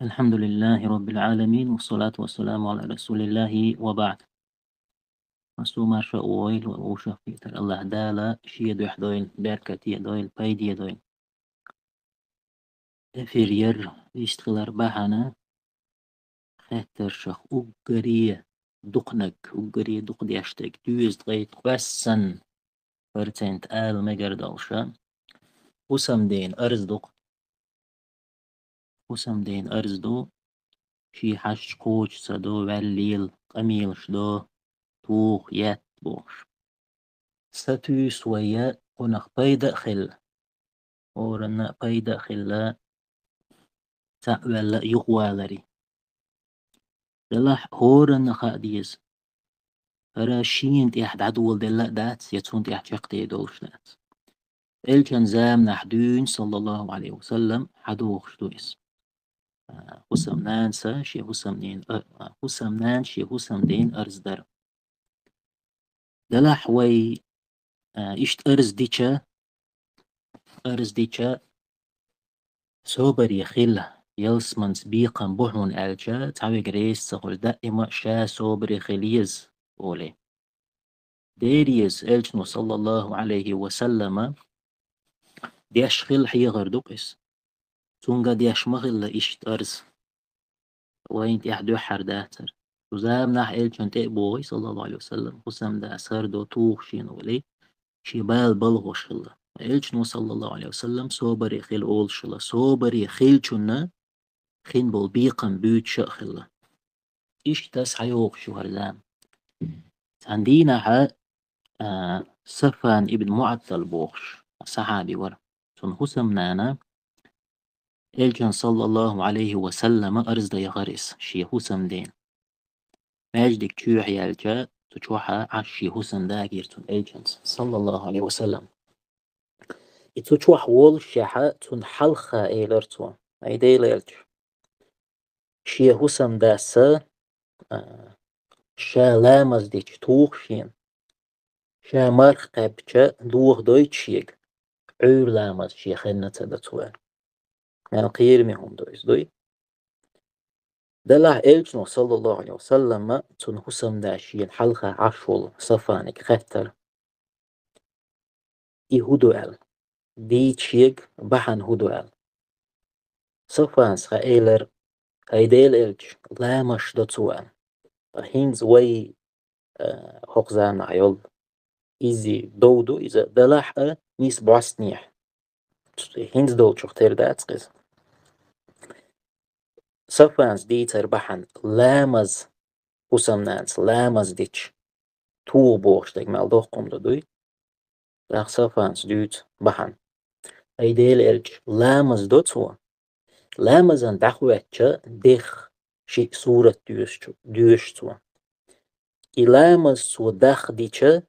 الحمد لله رب العالمين والصلاة والسلام على رسول الله وبعد. مسلوما شاويل وأوشا فيتر الله دالا شيد يحدوين بركة يدوين بايد يدوين تفيرير يشتغلر بحنا خاتر شخ أقرية أقرية دق دياشتك دوز غيت بسن فرتنت آل مجردالشا وسم دين أرزدق وسم دين أرزدو شي حش قوش سدو والليل قميل شدو توخ يات بوش ستو سويا ونخ بيدا خل ورنا بيدا خلا تعوال يغوالري دلح هورنا خاديز فرا شين تيحد عدول دلا دات يتون تيحد شقتي دولش دات الكن زام نحدون صلى الله عليه وسلم حدوخ شدويس حسم نانسا شي حسم دين حسم نان شي حسم دين أرزدر دلح وي إشت أرز ديشا سوبر يخيل يلسمنس بيقن بوحون ألجا تعوي جريس تقول دائما شا سوبر يخيليز أولي ديريز ألجنو صلى الله عليه وسلم ديش خيل حي غردوكس تونغا ديش مغل إشت أرز وين تيحدو حرداتر وزام نح ألجن تقبوي صلى الله عليه وسلم قسم دا أسر دو توخ شين أولي شبال بلغوش خلا ألجنو صلى الله عليه وسلم سوبر يخيل أول شلا سوبر يخيل شنا خين بول بيقن بيوت شأخلا إيش تاس حيوق شو هرزام عندنا سفان ابن معطل بوخش صحابي ورا سن حسم نانا إلجن صلى الله عليه وسلم أرز دا يغرس شي حسم دين ماجدك تشوح يالجا تشوحا عشي حسم داقير إلجن صلى الله عليه وسلم تشوح وول شاحا تن حلخا إيلرتو أي ديل إلج شي حسم داسا شا لامز ديش توخ شين شا مرخ قبچا دوخ دوي تشيق عور لامز شي خنة تدتوان يعني قير مهم دوي دلع إلجنو صلى الله عليه وسلم تن حسم داشين حلقة عشول صفانك خطر إي هدوال دي تشيق بحن هدوال صفانس خايلر هيديل إلج لا مش دتوان هينز وي حقزان عيول إزي دودو إذا دلح نيس بعسنيح هينز دول شختير داتسقز صفانس ديتر بحن لامز حسم نانس لامز ديتش تو بوغشتك مال دوخكم دوي راح صفانس دوت بحن أي ديل إلج لامز دوتسوا لامزن دخواتشا ديخ شي صورة دوشتوا إي لامز سو دخ ديتشا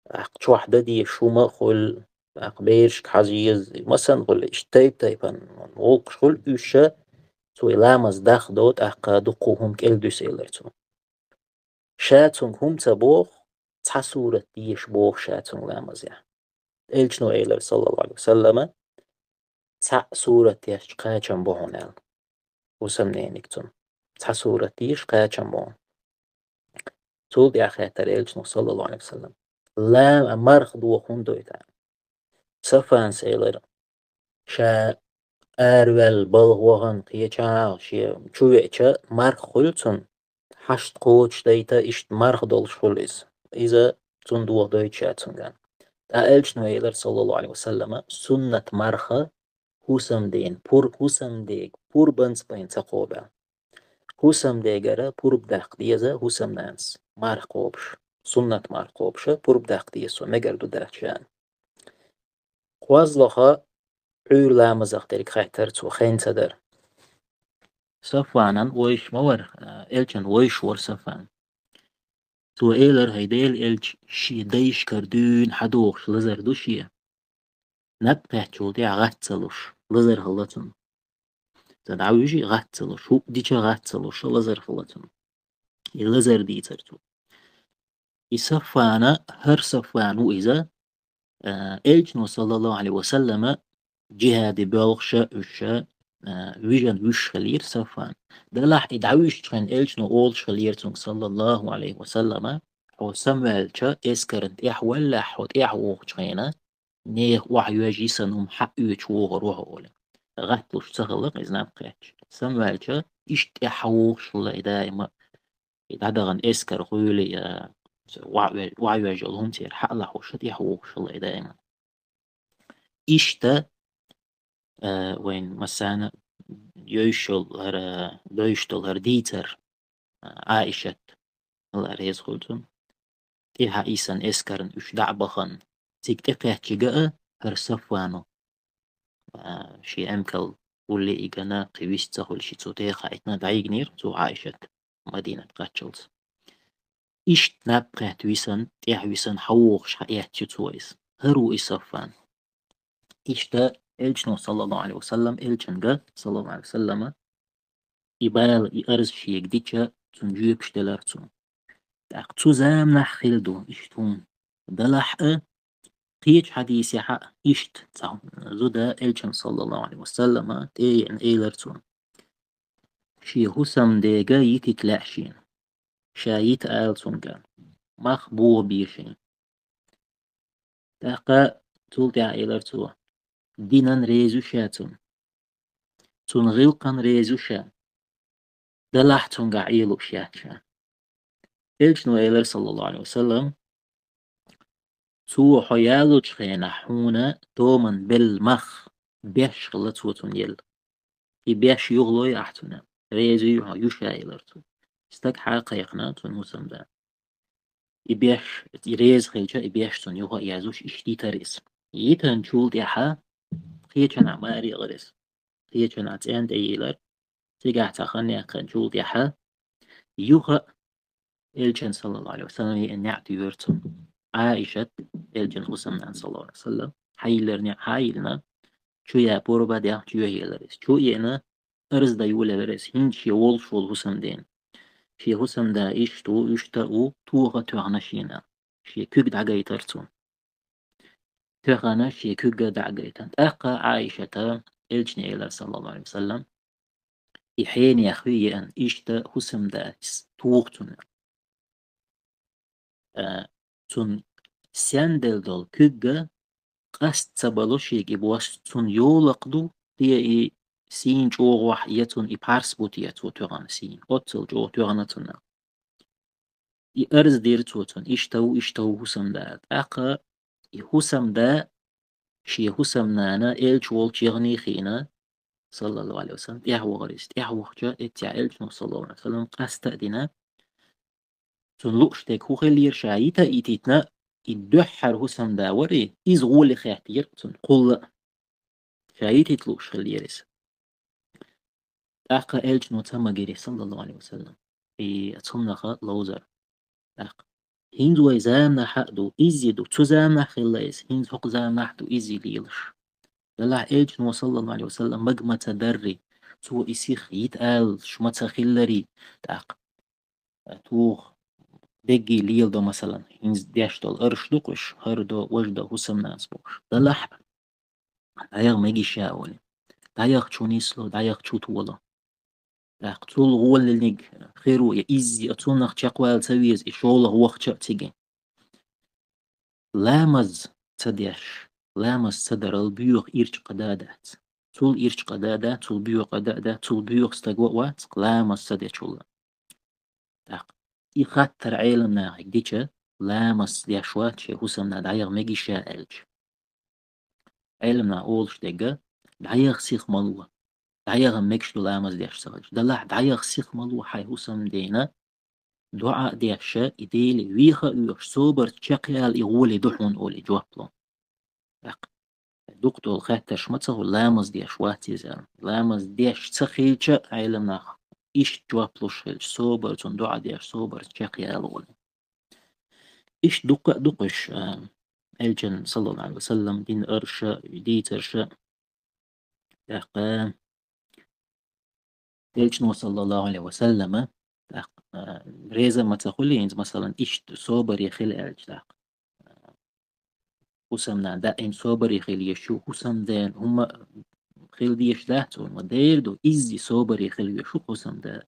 أق واحدة دي شوما خل أق بيرشك حزيز مثلا خل اشتايب تايبان ووق خل إيشا سو لامز دخ دوت أق دقوهم كيل دوس إلرتو شاتون هم تبوخ تصورة ديش بوخ شاتون لامز يعني إلجنو إيلر صلى الله عليه وسلم تصورة ديش قاچن بوهنال وسمنينكتون تصورة ديش قاچن بوهن تول دي أخيتر إلجنو صلى الله عليه وسلم لا مرخ دوخون دويتان سفانس إيلر شا أرول بلغوغن قيچاغ شي چويچا مرخ خلتون حشت قوچ ديتا إشت مرخ دولش خليز إذا تون دوغ دويچاتون ألجنو إيلر صلى الله عليه وسلم سنة مرخة حسم دين بور حسم ديگ بور بنس بين تقوبة حسم ديگرا بور بداق ديزا حسم نانس مرخ قوبش سنة مرخ قوبش بور بداق ديزا مگردو درچان خوازلخا عور لامزاق ديرك خيتر تو خين تدر صفانا ويش مور إلجن ويش ور صفان تو إيلر هيديل إلج شي ديش كردون حدوخ لزر دوشيه نبقى جولدي غاتسلوش لزر هلتون تدعويجي غاتسلوش هو ديشا غاتسلوش لزر هلتون لزر ديترتو يصفانا هر صفانو إذا إلجنو صلى الله عليه وسلم جهاد بلغشا أشا ويجن وش خلير سفان ده لاح إدعوش تخن إلش نو أول خلير تنك صلى الله عليه وسلم هو سمع شا إسكرنت إح ولا حوت إح ووخ تخينا نيخ وحي يجي سنهم حق يتشوغ روح أولا غتلوش تغلق إذ نبقيتش سمع شا إشت إح ووخ شلا دائما إذا دغن إسكر غولي وعي يجي لهم تير حق لحوشت إح ووخ شلا دائما إشتا وين مسانا يوشتل هر ديتر عائشة الله ريز خلتون تيها إيسان إسكرن إش دعبخن تيك تقيه تيجا هر سفوانو شي أمكل واللي إيقنا قويس تخل شي تيخا إتنا دعيقنير تو عائشة مدينة قاتشلز إش نابقيه تويسان تيه ويسان حوغش حقيه تيتويس هرو إسفان إش تا إلجنو صلى الله عليه وسلم إلجنغا صلى الله عليه وسلم يبال يأرز شي يقديتشا تنجيب شتلارتون تاق تزام نحخيلدو إشتون دلح قيج حديث حق إشت تعم زودا إلجن صلى الله عليه وسلم تي إن إيلرتون شي هسم ديجا يتتلاشين شايت آلتون كان مخبوه بيشين تاقا تولتع إيلرتو دينان ريزو شاتون تون غلقان ريزو شا دلحتون قاعيلو شاتشا إلجنو إيلر صلى الله عليه وسلم تو حيالو تشخينا حونا تومن بالمخ بيش غلطوتون يل بيش يغلو أحتنا ريزو يشايلرتو استك حاقا يقناتون موسم دا بيش ريز خيلجا بيش تون يوها يعزوش اشتي تريس يتن شول ديحا خيجن عماري غريس خيجن عتين ديلر تيقع تخني أقن شول ديحا يوها إلجن صلى الله عليه وسلم ينعت يورتون عائشة إلجن خصمنا صلى الله عليه وسلم حيلرني حيلنا شو يا بوربا ديا شو يلرس شو ينا أرز دا يولرس هين شي والشول حسم دين شي حسم دا إشتو إشتاو توغا توغنشينا شي كوك دعجاي ترتون توغنا شي كوك دعجاي تنت أقا عائشة إلجن إلى صلى الله عليه وسلم إحين يا أخوي أن إشتا حسم دا توغتون تون سندل دول كوكا قست تبالوشيك إبواش تون يولقدو هي سين جو واح يتون إبارس بوتيا تو تغان سين أوتل جو تغانتون أرز دير توتون إشتو هسم داد أقا هسم دا شي هسم نانا إلج والج يغني خينا صلى الله عليه وسلم إحو غريست إحو خجا إتيا إلج نو صلى الله عليه وسلم قست دينا تون لوشتك هو خلير شايتا إتيتنا الدحر هسم دا وري إز غولي خيحتير تون قل شايتي تلوش خليرس أقا إلج نو تمجري صلى الله عليه وسلم أتهم نخا لوزر أقا هندو زامنا حقدو إزيدو تزامنا خلاص هند حق زامنا حدو إزي ليلش للا إلج نو صلى الله عليه وسلم مجمع تدري تو إسيخ يتقال شمتا خلري أقا توخ دقي ليل دو مثلا هنز ديشتو القرش دوقش هردو وجدو هسم ناس بوش دلح دايغ ميجي شاولي دايغ شو نيسلو دايغ شو تولا تول غول لنيج خيرو يا إزي أتونخ تشاقوال تسويز إشوله وقت تيجي لامز تديش لامز تدر البيوخ إيرش قدادات تول إيرش قدادات تول بيوخ قدادات تول بيوخ استقوى وات لامز تديش ولا تاق يخاطر عيلمنا هيك لامز ديشوات شي حسمنا دايغ ميجي شائلج عيلمنا أولش ديجا دايغ سيخ ملوه دايغ ميكش لامز ديش سغج دلح دايغ سيخ ملوه حي حسم دينا دعاء ديشا إديلي ويخا يوش صوبر تشاقيال إغولي دحون أولي جوابلو دكتور خاتش متصه لامز ديش واتي زال لامز ديش تخيلشا عيلمنا إيش جوابلوش صوبر تون دعاء ديش صوبر تشاقيال أولي إيش دقش الجن صلى الله عليه وسلم دين أرشا ديترشا الجن صلى الله عليه وسلم ريزا ما تقولي انت مثلا إيش صوبر يخيل الج حسمنا دائم صوبر يخيل يشو حسم دين هم خلديش داتون ودير دو إزي صوبري خلدي شو قسم ده.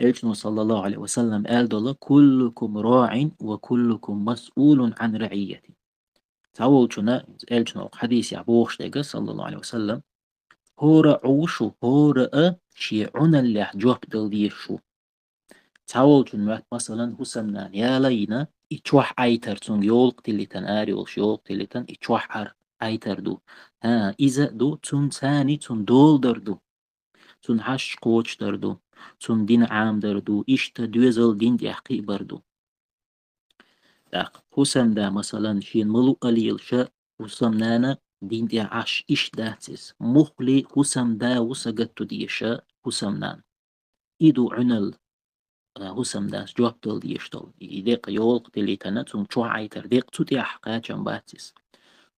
إلشنو صلى الله عليه وسلم قال دولا كلكم راع وكلكم مسؤول عن رعيته. تعول شنا إلشنو حديث يعبوخ شتيجا صلى الله عليه وسلم هورا عوشو هورا شي عنا اللي جوب دل شو. تعول شن مثلا حسنا يا لينا إتشوح أيتر تون يولق تلتن آري والش يولق تلتن إتشوح أيتر دو. ها إذا دو تون ثاني تون دول در دو تون هش قوش در دو تون دين عام در دو إشتا دوزل دين دي حقي بردو. حسن دا مثلا شين ملو قليل شا حسن نانا دين دي عش إش داتس مخلي حسن دا وسقتو دي شا حسن نان إدو عنل حسن داس جواب دل ديشتل إديق يولق دلي تنتون شو عيتر ديق تودي أحقا جنباتس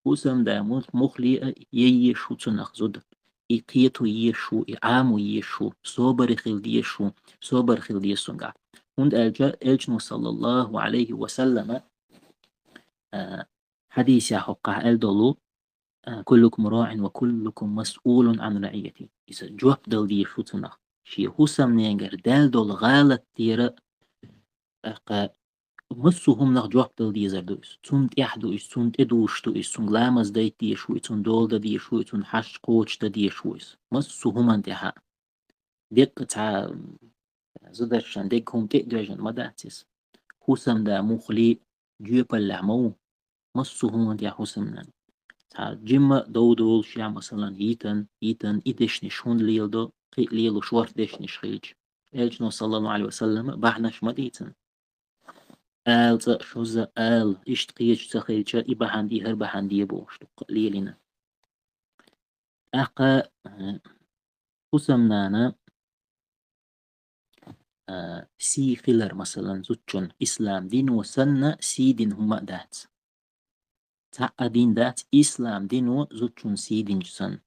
حسن دا مخلي يشو تنخزد إقيتو يشو إعامو يشو صوبر خل ديشو صوبر خل ديسونغا und الجنو صلى الله عليه وسلم حديث يحقا الدلو كلكم راع وكلكم مسؤول عن رعيته إذا جواب دل ديشو تنخ شي حسن نينجر دل دول غالت تيرا مسهم نخ جواب دل ديزر دوس تون تيحدو تون تدوش دوس تون لامز دايت ديشوي تون دول دا ديشوي تون حش قوش دا ديشويس مسهم انتها ديق تا زدرشان ديق هم تقدرشان ما داتس حسن دا مخلي جيب اللعمو مسهم انتها حسن تا جيما دول شيا مثلا هيتن إدش نشون ليل دو قي ليل وشوار دش نشخيج الجنو صلى الله عليه وسلم بحنش مديتن شوزا إشت قيش تخيلشا إبا هندي هربا هندي بوش ليلنا أقا قسمنانا سي فيلر مثلا زوتشون إسلام دين وسنة سي دين هما دات تا دين دات إسلام دين وزوتشون سي دين جسن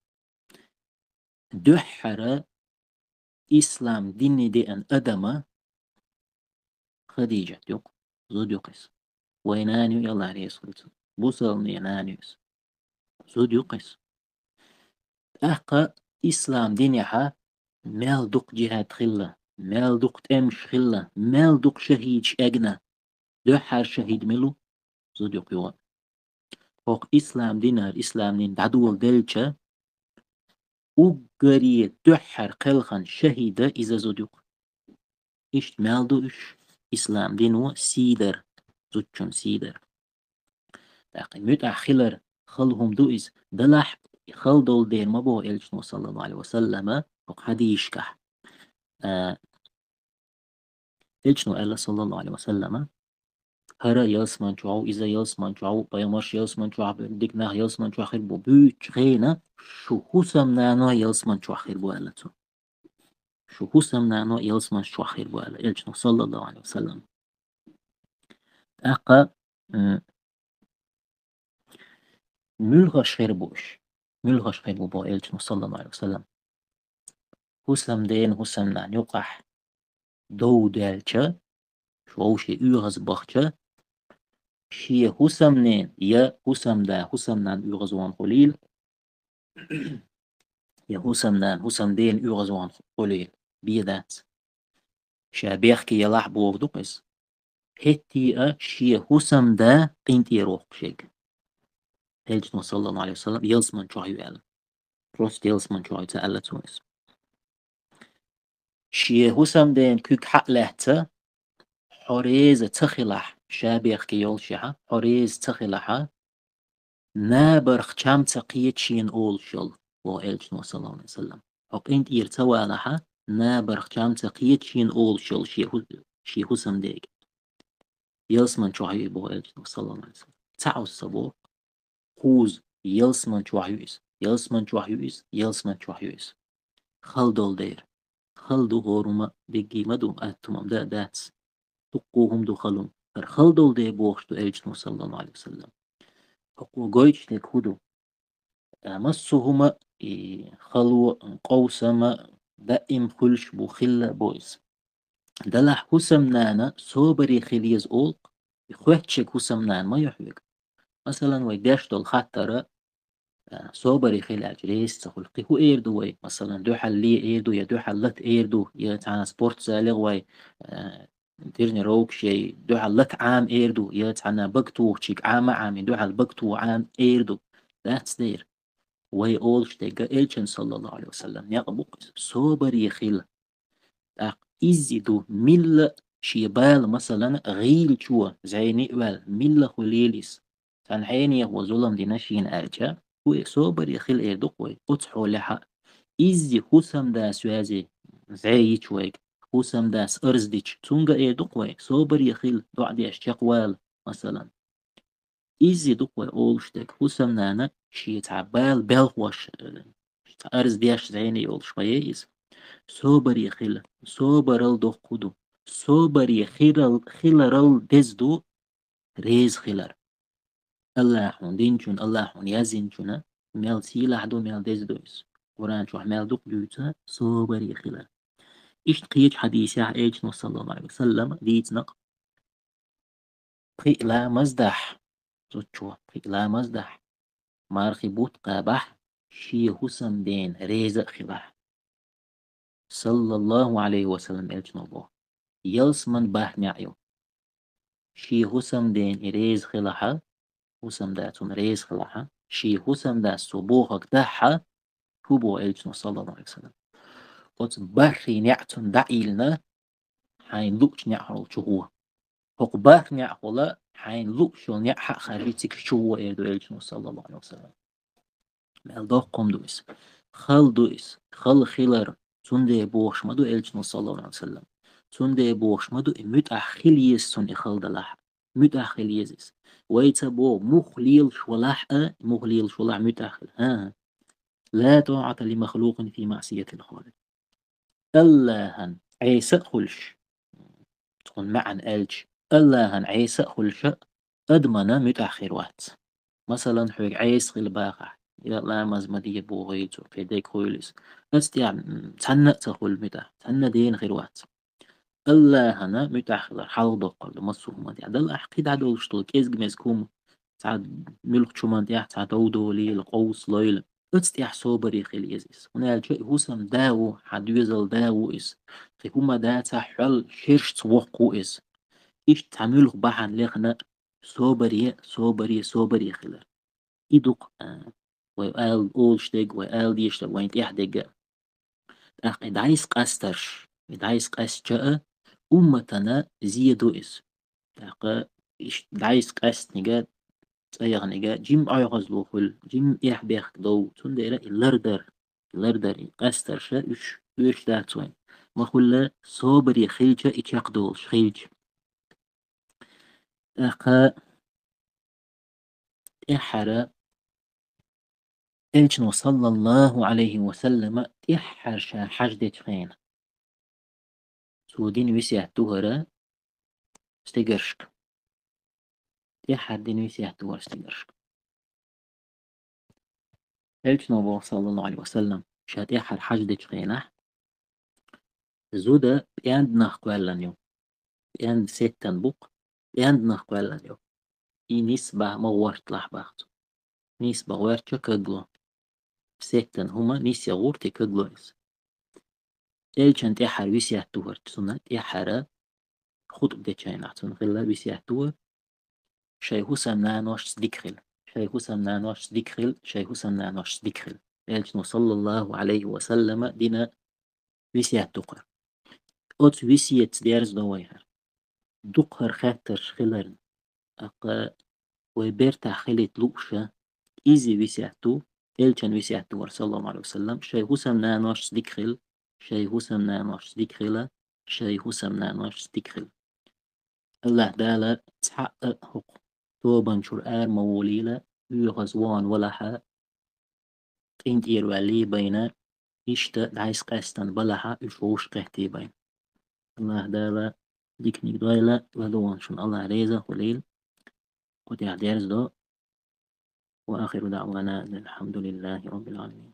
دحر إسلام دين دي أن أدم خديجة يوق زود يقس وينانيو يلا عليه الصلاة بوصل ينانيوس زود يقس أحقا إسلام دينيها مال دوق جهاد خلة مال دوق تمش خلة مال دوق شهيد أجنة دحر شهيد ملو زود يقيوا فوق إسلام دينار إسلام دين عدو دلشة وقرية دحر قلخن شهيدة إذا زود يق إيش مال دوش إسلام دينو سيدر زوجون سيدر لكن مت أخيلر خلهم دوئز دلح خل دول دير ما بو إلشنو صلى الله عليه وسلم وحديش كح إلشنو إلا صلى الله عليه وسلم هرا يلسمان شعو إذا يلسمان شعو بيمرش يلسمان شعو بدك نه يلسمان شعو خير بو بيت خينا شو حسم نانو يلسمان شعو خير بو ألتو شو حسم نانو يلسمان شعو خير بو ألا إلشنو صلى الله عليه وسلم أقا ملغش خير بوش ملغش خير بو إلشنو صلى الله عليه وسلم حسم دين حسم نان يقح دو دالچه شو شي يغز بخچه شي حسم نين يا حسم دا حسم نان يغزوان قليل يا حسم نان حسم دين يغزوان قليل بيدات شابيخكي يلاح بوغ دوقس هتي شي حسم دا قينتي روح شيك هلجن صلى الله عليه وسلم يلسمن شو يقال روست يلسمن شو يتألى تويس شي حسم دين كوك حق لهتا حريز تخلح شابيخكي يولشها حريز تخلحها نابرخ چم تقيت شين أول شل وإلجن صلى الله عليه وسلم أقينت يرتوى لها نابرخ چم تقيت شين أول شل شي حسم ديك يلسمن شوحي بو إلجن صلى الله عليه وسلم تعو الصبو خوز يلسمن شوحيويس يلسمن شوحيويس يلسمن شوحيويس خل دول دير خل دو هورما بيجي مدو أتمام دا داتس تقوهم دو خلون خل دول دي بوخشتو إلجن صلى الله عليه وسلم أقو قويش لكودو مسهما خلو قوسما دائم خلش بو خلا بويس دلح حسم نانا صوبري خليز أولق يخوحتشك حسم نان ما يحوك مثلا ويداش دول خطرة صوبري خلال جريس تخلقي هو إيردو وي مثلا دو حلي إيردو يا دو حلت إيردو يا ترانسبورت سالغ وي ديرني روك شي دو حلت عام إيردو يا تانا بقتو شيك عام دو حل بقتو عام إيردو that's there way all شتيجا إلشن صلى الله عليه وسلم يقبق صوبري خل إزيدو مل شيبال مثلا غيل شو زي نقبل مل خليليس تنحيني وظلم دي نشين أرجع وصوبر يخيل إيردوك وقطحو لحق إزي خسم دا سوازي زي شويك خسم داس أرزديش تونغا إيردوك صوبر يخيل دعدي أشتاق مثلا إزي دوك أولشتك خسم نانا شي تعبال بلغوش أرز دياش زيني أولش ويز صوبر يخيل صوبر الدوك قدو صوبر يخيل خيلر دزدو ريز خيلر الله حون دينشون الله حون يزنشونا ميل سيلا حدو ميل دزدويس قرآن شو ميل دوك جوتا صوبر يخيل إيش تقيج حديث يا إيج صلى الله عليه وسلم ديتنا قيء لا مزدح زوجوا قيء لا مزدح مارخي بوت قابح شي حسم دين ريزق خبح صلى الله عليه وسلم إيج نبو يلس من باح نعيو شي حسم دين ريز خلحة حسم داتون ريز خلحة شي حسم دا صبوغك دحة هو إيج صلى الله عليه وسلم قد بحري نعتن دعيلنا حين لوش نعرل شهوه هق باخ نعقولا حين لوش نعحق خريتك شو إيدو إلجنو صلى الله عليه وسلم مال دوق قم دويس خل دويس خل خيلر تندي بوش مدو إلجنو صلى الله عليه وسلم تندي بوش مدو إمت أخيليس تن إخل دلاح مت أخيليس ويتبو مخليل شولاح مخليل شولاح مت أخل ها لا طاعة لمخلوق في معصية الخالق اللهن عيسى خلش تكون معن ألج اللهن عيسى خلش أدمنا متأخرات مثلا حوك عيس خل باقع إذا لا مزمدية بوغيتو في ديك خويلس أستيع تنة تخل متى تنة دين خيروات اللهنا متأخر حال دقل مصر مدي عدل أحقيد عدل شتل كيز جميزكم سعد ملك شمان ديح سعد دودو ليل قوس ليل أستيع صوبري خيل يزيس هنا الجاي هوسم داو حدوزل داو إس خيكوما داتا حل شرشت وقو إس إيش تعمل بحن لخنا صوبري خلال إدوق وقال أولشتك وقال ديشتك وين تحدق أخ إدعيس قاسترش إدعيس قاست جاء أمتنا زيدو إس أخ إيش دعيس قاست نجا تأيغ نجا جيم أيغز لوخل جيم إح بيخ دو تندر اللردر قاسترش إيش دات وين ما خلا صوبري خيلجة إتشاق دولش خيلج أخ إحرا إلشن صلى الله عليه وسلم إحر شا حجدة خين سودين وسيح تهرا استقرشك إحر دين وسيح تهرا استقرشك إلشن أبو صلى الله عليه وسلم شات إحر حجدة خينة زودا بياند نخقوالن يوم بياند ستن بوق بياند نخقوالن يوم إي نسبة مغورت لحباخت نسبة غورت شكاقلو ستن هما نسي غورتي كاقلويس إلشن إحر وسيح تهرا تسنة إحر خطب دي چايناتون غلا وسيح تهرا شي حسن نانوش ديكخل شي حسن نانوش ديكخل شي حسن نانوش ديكخل إلشن صلى الله عليه وسلم دينا وسيح تقر أوت وسيت ديارز دويها دقر خاطر خلرن أقا وبرتا خلت لوشة إيزي وسيحتو إلشن وسيحتو صلى الله عليه وسلم شي حسن نانوش ديكخل شي حسن نانوش ديكخل شي حسن نانوش ديكخل الله دالا تحقق حق توبان شرآر موليلة يغزوان ولها تنت إيروالي بين إشتا دعيس قاستان بلها يشوش قهتي بين الله دالا ديك نيك دويلة ودوان شن الله ريزة وليل قد يعديرز دو وآخر دعوانا الحمد لله رب العالمين